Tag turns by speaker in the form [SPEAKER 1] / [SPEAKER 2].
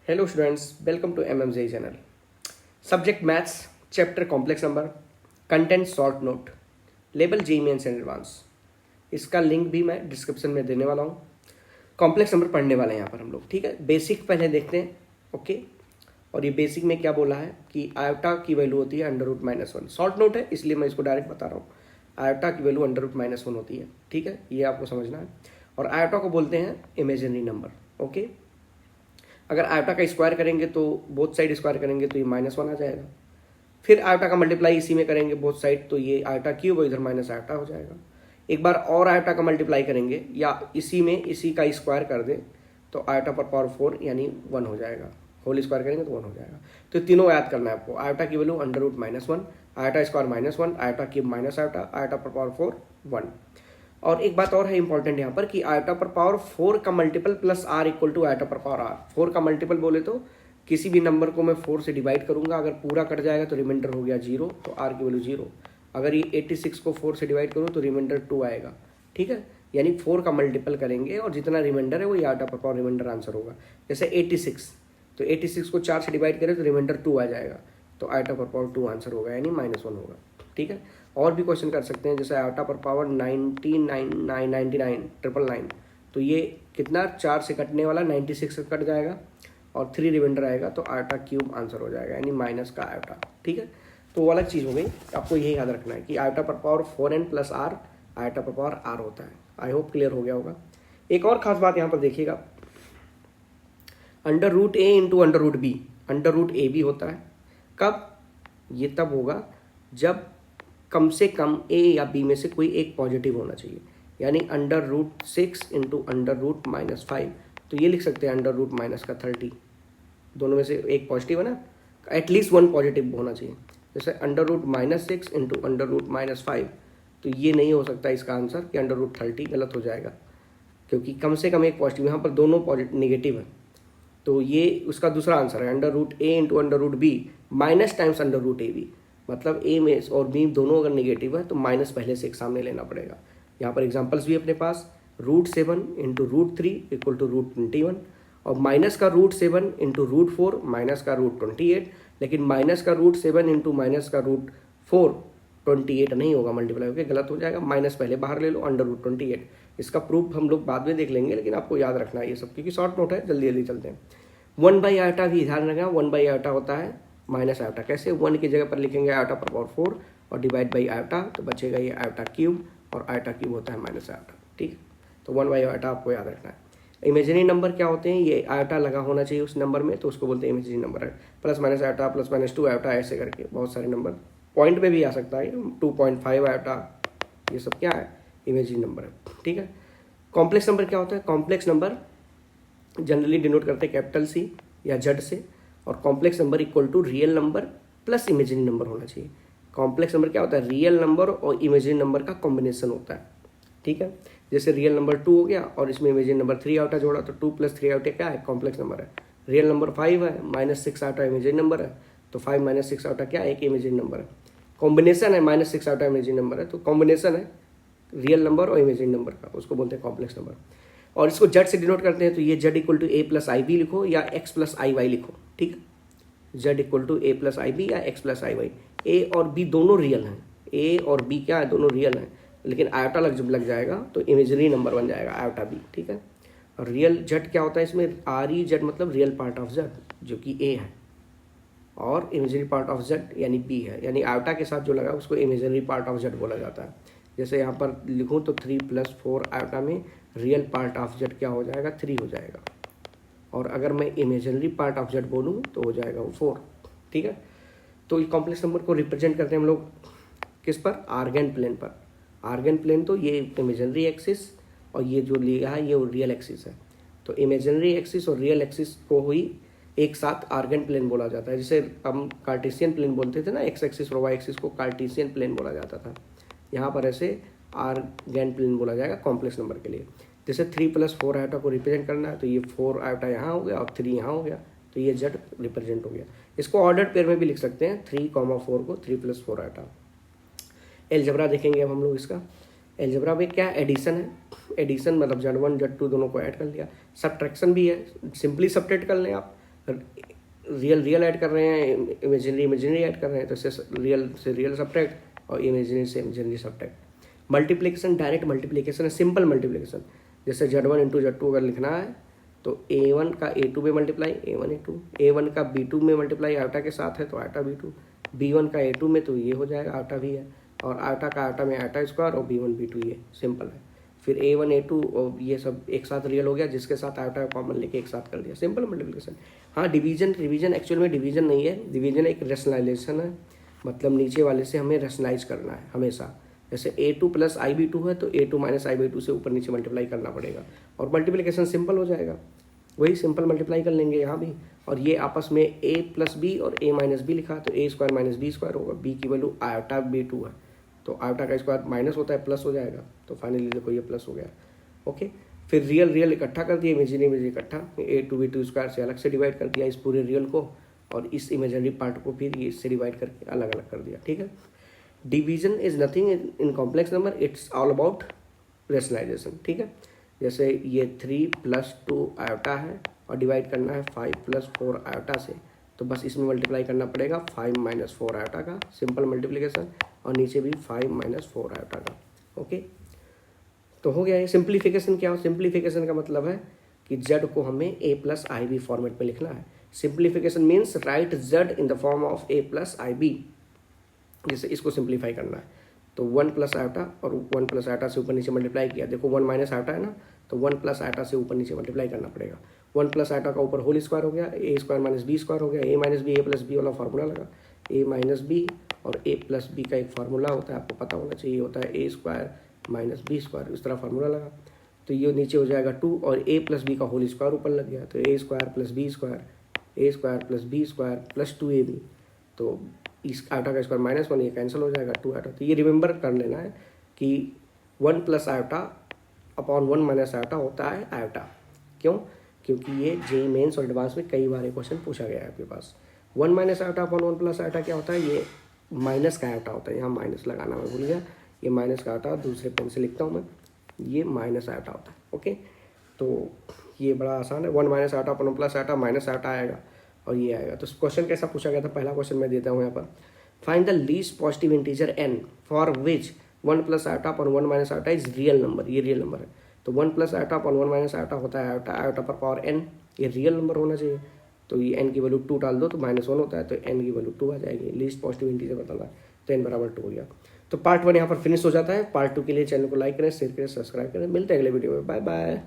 [SPEAKER 1] Hello students, welcome to MMJ channel. Subject Maths, Chapter Complex Number, Content Short Note, Label JEE Mains and Advance. इसका link भी मैं description में देने वाला हूँ. कॉम्प्लेक्स नंबर पढ़ने वाले हैं यहाँ पर हम लोग, ठीक है. बेसिक पहले देखते हैं, ओके. और ये बेसिक में क्या बोला है कि आयोटा की वैल्यू होती है √-1. शॉर्ट नोट है इसलिए मैं इसको डायरेक्ट बता रहा हूँ. आयोटा की वैल्यू √-1 होती है, ठीक है. ये आपको समझना है. और आयोटा को बोलते हैं इमेजिनरी नंबर, ओके. अगर आयोटा का स्क्वायर करेंगे तो बोथ साइड स्क्वायर करेंगे तो ये -1 आ जाएगा. फिर आयोटा का मल्टीप्लाई इसी में करेंगे बोथ साइड तो ये आयोटा क्यूब और इधर माइनस आयोटा हो जाएगा. एक बार और आयोटा का मल्टीप्लाई करेंगे या इसी में इसी का स्क्वायर कर दें तो आयोटा पर पावर 4 यानी 1 हो जाएगा. होल स्क्वायर करेंगे तो 1 हो जाएगा. तो तीनों याद करना है आपको. आयोटा की value √-1, iota square -1, iota cube minus iota, iota पर पावर 4 1. और एक बात और है इंपॉर्टेंट यहाँ पर कि आयोटा पर पावर 4 का multiple plus r equal to iota पर पावर r. 4 का मल्टीपल बोले तो किसी भी नंबर को मैं 4 से डिवाइड करूंगा, अगर पूरा कट जाएगा तो रिमाइंडर हो गया 0, तो r की वैल्यू 0. अगर ये 86 को 4 से डिवाइड करूँ तो रिमाइंडर 2 आएगा, ठीक है. यानी 4 का मल्टीपल करेंगे और जितना रिमाइंडर है वो आयोटा पर पावर रिमाइंडर आंसर होगा. जैसे 86, तो 86 को 4 से डिवाइड करें तो रिमाइंडर 2 आ जाएगा, तो आयोटा पर पावर 2 आंसर होगा यानी -1 होगा, ठीक है. और भी क्वेश्चन कर सकते हैं जैसे आयोटा पर पावर 99,999, तो ये कितना 4 से कटने वाला 96 से कट जाएगा और 3 रिमाइंडर आएगा तो आयोटा क्यूब आंसर हो जाएगा यानी माइनस का आयोटा, ठीक है. तो वो अलग चीज़ हो गई. आपको यही याद रखना है कि आयोटा पर power 4n plus r, iota पर पावर r होता है. आई होप क्लियर हो गया होगा. एक और खास बात यहाँ पर देखिएगा, √a इंटू √b, √ab होता है. कब? ये तब होगा जब कम से कम a या b में से कोई एक पॉजिटिव होना चाहिए. यानी √6 इंटू √-5, तो ये लिख सकते हैं √-30. दोनों में से एक पॉजिटिव है ना, एटलीस्ट 1 पॉजिटिव होना चाहिए. जैसे √-6 इंटू √-5, तो ये नहीं हो सकता इसका आंसर कि √30 गलत हो जाएगा क्योंकि कम से कम एक पॉजिटिव, यहाँ पर दोनों पॉजिटिव नेगेटिव है. तो ये उसका दूसरा आंसर है √a into √b minus times √ab. मतलब a में और b दोनों अगर नेगेटिव है तो माइनस पहले से एक सामने लेना पड़ेगा. यहाँ पर एग्जांपल्स भी अपने पास, √7 इंटू √3 इक्वल टू √21 और माइनस का √7 इंटू √4 माइनस का √28. लेकिन माइनस का √7 इंटू माइनस का √4 28 नहीं होगा, मल्टीप्लाई होकर गलत हो जाएगा. माइनस पहले बाहर ले लो, √28. इसका प्रूफ हम लोग बाद में देख लेंगे, लेकिन आपको याद रखना है ये सब क्योंकि शॉर्ट नोट है. जल्दी जल्दी चलते हैं. 1/आयोटा भी ध्यान रखना. 1/आयोटा होता है माइनस आयोटा. कैसे? 1 की जगह पर लिखेंगे आयोटा पर पावर 4 और डिवाइड बाई आयोटा, तो बचेगा ये आयोटा क्यूब और आयोटा क्यूब होता है माइनस आयोटा, ठीक है. तो 1/आयोटा आपको याद रखना है. इमेजिनरी नंबर क्या होते हैं? ये आयोटा लगा होना चाहिए उस नंबर में, तो उसको बोलते हैं इमेजिनरी नंबर है. +- आयोटा, +-2 आयोटा, ऐसे करके बहुत सारे नंबर. पॉइंट में भी आ सकता है 2.5 आयोटा, ये सब क्या है? इमेजिनरी नंबर है, ठीक है. कॉम्प्लेक्स नंबर क्या होता है? कॉम्प्लेक्स नंबर जनरली डिनोट करते हैं कैपिटल C या Z से, और complex number equal to real number plus imaginary number होना चाहिए. कॉम्प्लेक्स नंबर क्या होता है? रियल नंबर और इमेजिनरी नंबर का कॉम्बिनेशन होता है, ठीक है. जैसे रियल नंबर 2 हो गया और इसमें इमेजिनरी नंबर 3 आयोटा जोड़ा तो 2 + 3 आयोटा क्या है? कॉम्प्लेक्स नंबर है. रियल नंबर 5 है, -6 आयोटा इमेजिनरी नंबर है, तो 5 - 6 आयोटा क्या है? एक इमेजिनरी नंबर है. कॉम्बिनेशन है, -6 आयोटा इमेजिनरी नंबर है, तो कॉम्बिनेशन है रियल नंबर और इमेजिनरी नंबर का, उसको बोलते हैं कॉम्प्लेक्स नंबर. और इसको Z से डिनोट करते हैं, तो ये Z equal to a + ib लिखो या x + iy लिखो, ठीक है. Z equal to a + ib या x + iy. a और b दोनों रियल हैं. a और b क्या है? दोनों रियल हैं, लेकिन आयोटा जब लग जाएगा तो इमेजिनरी नंबर बन जाएगा आयोटा b, ठीक है. और रियल Z क्या होता है इसमें? REZ मतलब रियल पार्ट ऑफ Z जो कि a है, और इमेजिनरी पार्ट ऑफ Z यानी b है. यानी आयोटा के साथ जो लगा उसको इमेजिनरी पार्ट ऑफ Z बोला जाता है. जैसे यहाँ पर लिखूँ तो 3 + 4 आयोटा में रियल पार्ट ऑफ Z क्या हो जाएगा? 3 हो जाएगा. और अगर मैं इमेजिनरी पार्ट ऑफ Z बोलूँ तो हो जाएगा वो 4, ठीक है. तो ये कॉम्प्लेक्स नंबर को रिप्रेजेंट करते हैं हम लोग किस पर? आर्गन प्लेन पर. आर्गन प्लेन तो ये इमेजिनरी एक्सिस और ये जो लिया है ये रियल एक्सिस है. तो इमेजिनरी एक्सिस और रियल एक्सिस को ही एक साथ आर्गन प्लेन बोला जाता है. जैसे हम कार्टेशियन प्लेन बोलते थे ना, एक्स एक्सिस और वाई एक्सिस को कार्टेशियन प्लेन बोला जाता था. यहाँ पर ऐसे आर्गन प्लेन बोला जाएगा कॉम्प्लेक्स नंबर के लिए. जैसे 3 + 4 आयोटा को रिप्रेजेंट करना है तो ये 4 आयोटा यहाँ हो गया और 3 यहाँ हो गया, तो ये Z रिप्रेजेंट हो गया. इसको ऑर्डर्ड पेयर में भी लिख सकते हैं, 3, 4 को 3 + 4 आयोटा. एलजेब्रा देखेंगे अब हम लोग. इसका एलजेब्रा में क्या एडिशन है? एडिशन मतलब Z1 Z2 दोनों को ऐड कर लिया. सब्ट्रैक्शन भी है, सिंपली सब्ट्रैक्ट कर लें आप. रियल रियल ऐड कर रहे हैं, इमेजिनरी इमेजिनरी ऐड कर रहे हैं, तो इससे रियल से रियल सब्ट्रैक्ट और इमेजिनरी से imaginary subtract. Multiplication direct multiplication है, सिंपल मल्टीप्लिकेशन। जैसे Z1 इंटू Z2 अगर लिखना है तो A1 का A2 में मल्टीप्लाई A1 A2, A1 का B2 में मल्टीप्लाई आयोटा के साथ है तो आयोटा B2, B1 का A2 में तो ये हो जाएगा आयोटा भी है, और आयोटा का आयोटा में आयोटा स्क्वायर और B1 B2 ये सिंपल है। फिर A1 A2 और ये सब एक साथ रियल हो गया, जिसके साथ आयोटा कॉमन लेके एक साथ कर दिया, सिंपल मल्टीप्लिकेशन। हाँ, डिवीजन रिवीजन एक्चुअल में डिवीजन नहीं है, डिवीजन एक रेशनलाइजेशन है, मतलब नीचे वाले से हमें रेशनलाइज करना है हमेशा। जैसे A2 प्लस IB2 है तो A2 माइनस IB2 से ऊपर नीचे मल्टीप्लाई करना पड़ेगा और मल्टीप्लिकेशन सिंपल हो जाएगा, वही सिंपल मल्टीप्लाई कर लेंगे यहाँ भी। और ये आपस में A प्लस बी और A माइनस बी लिखा तो A square minus B square होगा, B की वैल्यू आयोटा B2 है तो आयोटा का स्क्वायर माइनस होता है प्लस हो जाएगा, तो फाइनली देखो ये प्लस हो गया। ओके, फिर रियल रियल इकट्ठा कर दिया, इमेजिनरी इमेजिनरी इकट्ठा, A2 B2 स्क्वायर से अलग से डिवाइड कर दिया इस पूरे रियल को, और इस इमेजिनरी पार्ट को फिर ये इससे डिवाइड करके अलग अलग कर दिया। ठीक है, division is nothing in complex number, it's all about rationalisation. ठीक है, जैसे ये 3 + 2 आयोटा है और डिवाइड करना है 5 + 4 आयोटा से, तो बस इसमें मल्टीप्लाई करना पड़ेगा 5 - 4 आयोटा का, सिंपल मल्टीप्लिकेशन, और नीचे भी 5 - 4 आयोटा का। ओके, तो हो गया ये सिंप्लीफिकेशन। क्या हो, सिंप्लीफिकेशन का मतलब है कि Z को हमें A + IB फॉर्मेट में लिखना है। Simplification means right Z in the form of A + IB, जैसे इसको सिंप्लीफाई करना है तो 1 + आयोटा और 1 + आयोटा से ऊपर नीचे मल्टीप्लाई किया, देखो 1 माइनस आयोटा है ना, तो 1 + आयोटा से ऊपर नीचे मल्टीप्लाई करना पड़ेगा। 1 + आयोटा का ऊपर होल स्क्वायर हो गया, A square minus B square हो गया, A minus B A + B वाला फार्मूला लगा, A माइनस बी और A + B का एक फार्मूला होता है, आपको पता होना चाहिए, होता है A square minus B square, इस तरह फार्मूला लगा तो ये नीचे हो जाएगा 2 और A + B का होल स्क्वायर ऊपर लग गया तो A square + B square, A square + B square + 2AB, तो इस आयोटा का स्क्वायर -1 ये कैंसिल हो जाएगा 2 आयोटा। तो ये रिमेंबर कर लेना है कि 1 + आयोटा अपॉन 1 माइनस आयोटा होता है आयोटा। क्यों? क्योंकि ये JEE मेंस और एडवांस में कई बार क्वेश्चन पूछा गया है आपके पास। 1 माइनस आयोटा अपॉन 1 + आयोटा क्या होता है, ये माइनस का आयोटा होता है, यहाँ माइनस लगाना मैं भूल गया, ये माइनस का आयोटा दूसरे पेन से लिखता हूँ मैं, ये माइनस आयोटा होता है। ओके, तो ये बड़ा आसान है, 1 minus iota upon 1 + iota, minus iota आएगा और ये आएगा। तो क्वेश्चन कैसा पूछा गया था, पहला क्वेश्चन मैं देता हूँ यहाँ पर, find the least positive integer n for which 1 + iota upon 1 minus iota is real number, ये रियल नंबर है। तो 1 + आयोटा अपॉन 1 माइनस आयोटा होता है आयोटा, आयोटा पर पावर n, ये रियल नंबर होना चाहिए, तो ये n की वैल्यू 2 डाल दो तो -1 होता है, तो n की वैल्यू 2 आ जाएगी, लीस्ट पॉजिटिव इंटीजर बताना है, तो n = 2 हो गया। तो पार्ट 1 यहाँ पर फिनिश हो जाता है। पार्ट 2 के लिए चैनल को लाइक करें, शेयर करें, सब्सक्राइब करें। मिलते हैं अगले वीडियो में, बाय बाय।